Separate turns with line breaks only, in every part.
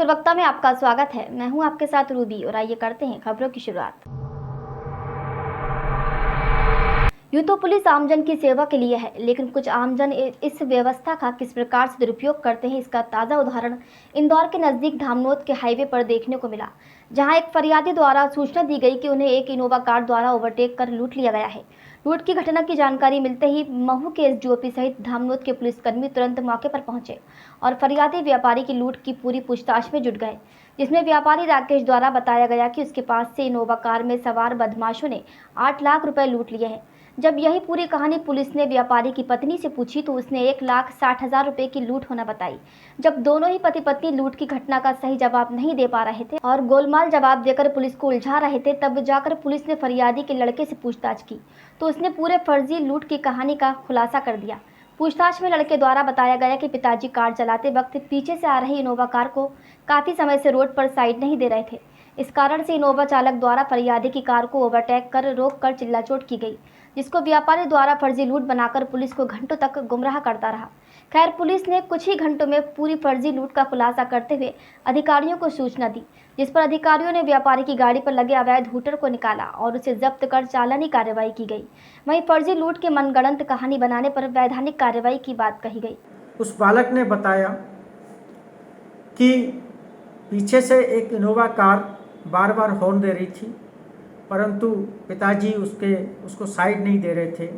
प्रवक्ता में आपका स्वागत है। मैं हूं आपके साथ रूबी और आइए करते हैं खबरों की शुरुआत। यूं तो पुलिस आमजन की सेवा के लिए है, लेकिन कुछ आमजन इस व्यवस्था का किस प्रकार से दुरुपयोग करते हैं, इसका ताज़ा उदाहरण इंदौर के नज़दीक धामनोद के हाईवे पर देखने को मिला, जहां एक फरियादी द्वारा सूचना दी गई कि उन्हें एक इनोवा कार द्वारा ओवरटेक कर लूट लिया गया है। लूट की घटना की जानकारी मिलते ही महू के एसडीओपी सहित धामनोद के पुलिसकर्मी तुरंत मौके पर पहुंचे और फरियादी व्यापारी की लूट की पूरी पूछताछ में जुट गए, जिसमें व्यापारी राकेश द्वारा बताया गया कि उसके पास से इनोवा कार में सवार बदमाशों ने 8 लाख रुपए लूट लिए हैं। जब यही पूरी कहानी पुलिस ने व्यापारी की पत्नी से पूछी तो उसने 1,60,000 रुपए की लूट होना बताई। जब दोनों ही पति पत्नी लूट की घटना का सही जवाब नहीं दे पा रहे थे और गोलमाल जवाब देकर पुलिस को उलझा रहे थे, तब जाकर पुलिस ने फरियादी के लड़के से पूछताछ की तो उसने पूरे फर्जी लूट की कहानी का खुलासा कर दिया। पूछताछ में लड़के द्वारा बताया गया कि पिताजी कार चलाते वक्त पीछे से आ रही इनोवा कार को काफ़ी समय से रोड पर साइड नहीं दे रहे थे। इस कारण से इनोवा चालक द्वारा फरियादी की कार को ओवरटेक कर रोक कर चिल्लाचोट की गई, जिसको व्यापारी द्वारा फर्जी लूट बनाकर पुलिस को घंटों तक गुमराह करता रहा। खैर, पुलिस ने कुछ ही घंटों में पूरी फर्जी लूट का खुलासा करते हुए अधिकारियों को सूचना दी, जिस पर अधिकारियों ने व्यापारी की गाड़ी पर लगे अवैध हूटर को निकाला और उसे जब्त कर चालानी कार्रवाई की गई। वहीं फर्जी लूट के मनगढ़ंत कहानी बनाने पर वैधानिक कार्रवाई की बात कही गई।
उस बालक ने बताया कि पीछे से एक इनोवा कार बार बार हॉर्न दे रही थी, परंतु पिताजी उसको साइड नहीं दे रहे थे।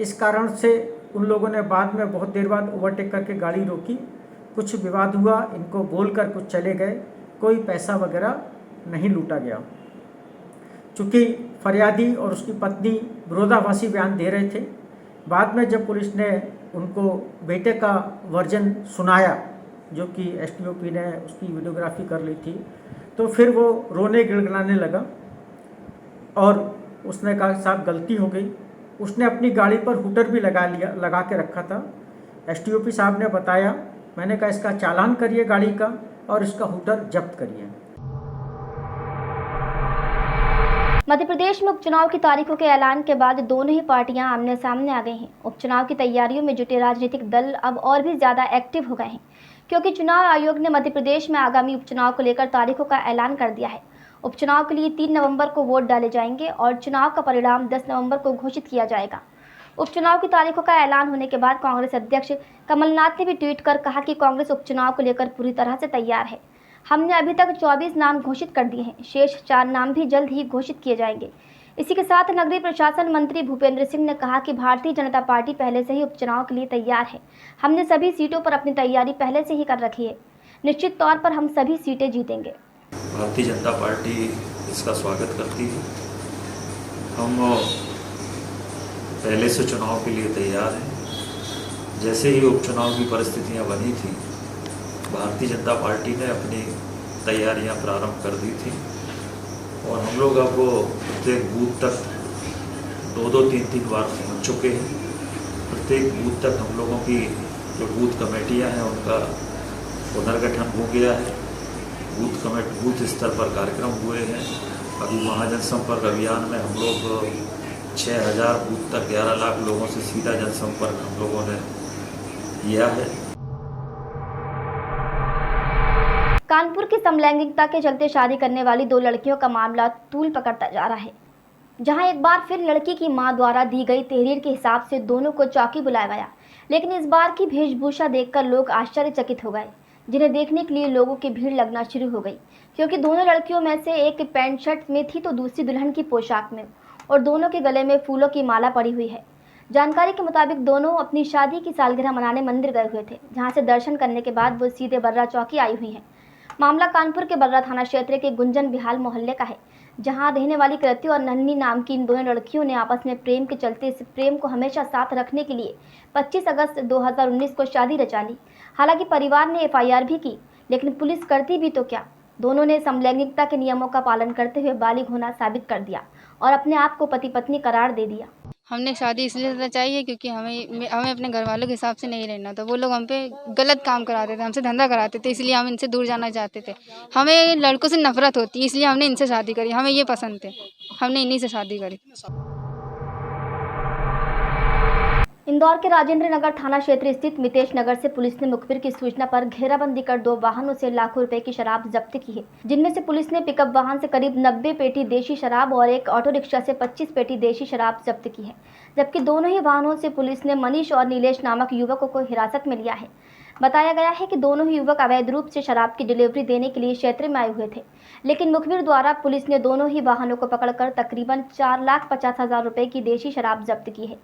इस कारण से उन लोगों ने बाद में बहुत देर बाद ओवरटेक करके गाड़ी रोकी। कुछ विवाद हुआ, इनको बोलकर कुछ चले गए। कोई पैसा वगैरह नहीं लूटा गया। चूँकि फरियादी और उसकी पत्नी विरोधाभासी बयान दे रहे थे, बाद में जब पुलिस ने उनको बेटे का वर्जन सुनाया, जो कि एसडीओपी ने उसकी वीडियोग्राफी कर ली थी, तो फिर वो रोने गिड़गिड़ाने लगा और उसने कहा साहब गलती हो गई। उसने अपनी गाड़ी पर हूटर भी लगा के रखा था। एसडीओपी साहब ने बताया, मैंने कहा इसका चालान करिए गाड़ी का और इसका हूटर जब्त करिए।
मध्य प्रदेश में उपचुनाव की तारीखों के ऐलान के बाद दोनों ही पार्टियां आमने सामने आ गई हैं। उपचुनाव की तैयारियों में जुटे राजनीतिक दल अब और भी ज्यादा एक्टिव हो गए हैं, क्योंकि चुनाव आयोग ने मध्य प्रदेश में आगामी उपचुनाव को लेकर तारीखों का ऐलान कर दिया है। उपचुनाव के लिए 3 नवंबर को वोट डाले जाएंगे और चुनाव का परिणाम 10 नवंबर को घोषित किया जाएगा। उपचुनाव की तारीखों का ऐलान होने के बाद कांग्रेस अध्यक्ष कमलनाथ ने भी ट्वीट कर कहा कि कांग्रेस उपचुनाव को लेकर पूरी तरह से तैयार है। हमने अभी तक 24 नाम घोषित कर दिए हैं, शेष 4 नाम भी जल्द ही घोषित किए जाएंगे। इसी के साथ नगरीय प्रशासन मंत्री भूपेंद्र सिंह ने कहा कि भारतीय जनता पार्टी पहले से ही उपचुनाव के लिए तैयार है। हमने सभी सीटों पर अपनी तैयारी पहले से ही कर रखी है। निश्चित तौर पर हम सभी सीटें जीतेंगे।
भारतीय जनता पार्टी इसका स्वागत करती है। हम पहले से चुनाव के लिए तैयार हैं। जैसे ही उपचुनाव की परिस्थितियां बनी थी, भारतीय जनता पार्टी ने अपनी तैयारियां प्रारंभ कर दी थी और हम लोग अब प्रत्येक बूथ तक 2-3 बार पहुंच चुके हैं। प्रत्येक बूथ तक हम लोगों की जो बूथ कमेटियां हैं उनका पुनर्गठन हो गया है। बूथ स्तर पर कार्यक्रम हुए हैं। अभी महाजनसंपर्क अभियान में हम लोग 6,000 बूथ तक 11 लाख लोगों से सीधा जनसंपर्क हम लोगों ने किया है।
कानपुर की समलैंगिकता के चलते शादी करने वाली 2 लड़कियों का मामला तूल पकड़ता जा रहा है, जहां एक बार फिर लड़की की मां द्वारा दी गई तहरीर के हिसाब से दोनों को चौकी बुलाया गया। लेकिन इस बार की वेशभूषा देखकर लोग आश्चर्यचकित हो गए, जिन्हें देखने के लिए लोगों की भीड़ लगना शुरू हो गई, क्योंकि दोनों लड़कियों में से एक पैंट शर्ट में थी तो दूसरी दुल्हन की पोशाक में, और दोनों के गले में फूलों की माला पड़ी हुई है। जानकारी के मुताबिक दोनों अपनी शादी की सालगिरह मनाने मंदिर गए हुए थे, जहां से दर्शन करने के बाद वो सीधे बर्रा चौकी आई हुई हैं। मामला कानपुर के बर्रा थाना क्षेत्र के गुंजन बिहाल मोहल्ले का है, जहां रहने वाली कृति और नन्ही नाम की इन दोनों लड़कियों ने आपस में प्रेम के चलते इस प्रेम को हमेशा साथ रखने के लिए 25 अगस्त 2019 को शादी रचा ली। हालांकि परिवार ने एफआईआर भी की, लेकिन पुलिस करती भी तो क्या, दोनों ने समलैंगिकता के नियमों का पालन करते हुए बालिग होना साबित कर दिया और अपने आप को पति पत्नी करार दे दिया।
हमने शादी इसलिए रचाई है क्योंकि हमें अपने घर वालों के हिसाब से नहीं रहना था। वो लोग हम पे गलत काम कराते थे, हमसे धंधा कराते थे, इसलिए हम इनसे दूर जाना चाहते थे। हमें लड़कों से नफरत होती है, इसलिए हमने इनसे शादी करी। हमें ये पसंद थे, हमने इन्हीं से शादी करी।
इंदौर के राजेंद्र नगर थाना क्षेत्र स्थित मितेश नगर से पुलिस ने मुखबिर की सूचना पर घेराबंदी कर 2 वाहनों से लाखों रुपए की शराब जब्त की है, जिनमें से पुलिस ने पिकअप वाहन से करीब 90 पेटी देशी शराब और एक ऑटो रिक्शा से 25 पेटी देशी शराब जब्त की है, जबकि दोनों ही वाहनों से पुलिस ने मनीष और नीलेश नामक युवकों को हिरासत में लिया है। बताया गया है कि दोनों ही युवक अवैध रूप से शराब की डिलीवरी देने के लिए क्षेत्र में आए हुए थे, लेकिन मुखबिर द्वारा पुलिस ने दोनों ही वाहनों को पकड़कर तकरीबन 4,50,000 रुपए की देशी शराब जब्त की है।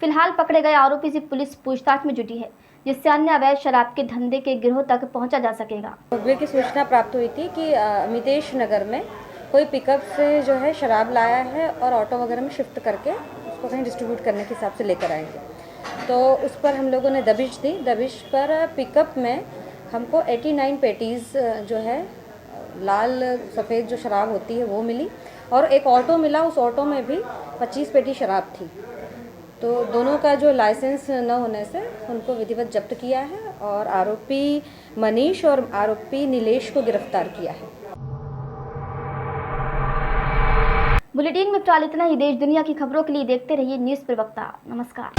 फिलहाल पकड़े गए आरोपी से पुलिस पूछताछ में जुटी है, जिससे अन्य अवैध शराब के धंधे के गिरोह तक पहुंचा जा सकेगा।
मुखबिर की सूचना प्राप्त हुई थी कि मितेश नगर में कोई पिकअप से जो है शराब लाया है और ऑटो वगैरह में शिफ्ट करके उसको कहीं डिस्ट्रीब्यूट करने के हिसाब से लेकर आएंगे। तो उस पर हम लोगों ने दबिश दी। दबिश पर पिकअप में हमको 89 पेटीज़ जो है लाल सफ़ेद जो शराब होती है वो मिली और एक ऑटो मिला, उस ऑटो में भी 25 पेटी शराब थी। तो दोनों का जो लाइसेंस न होने से उनको विधिवत जब्त किया है और आरोपी मनीष और आरोपी नीलेश को गिरफ्तार किया है।
बुलेटिन में फिलहाल इतना ही। देश दुनिया की खबरों के लिए देखते रहिए न्यूज़ प्रवक्ता। नमस्कार।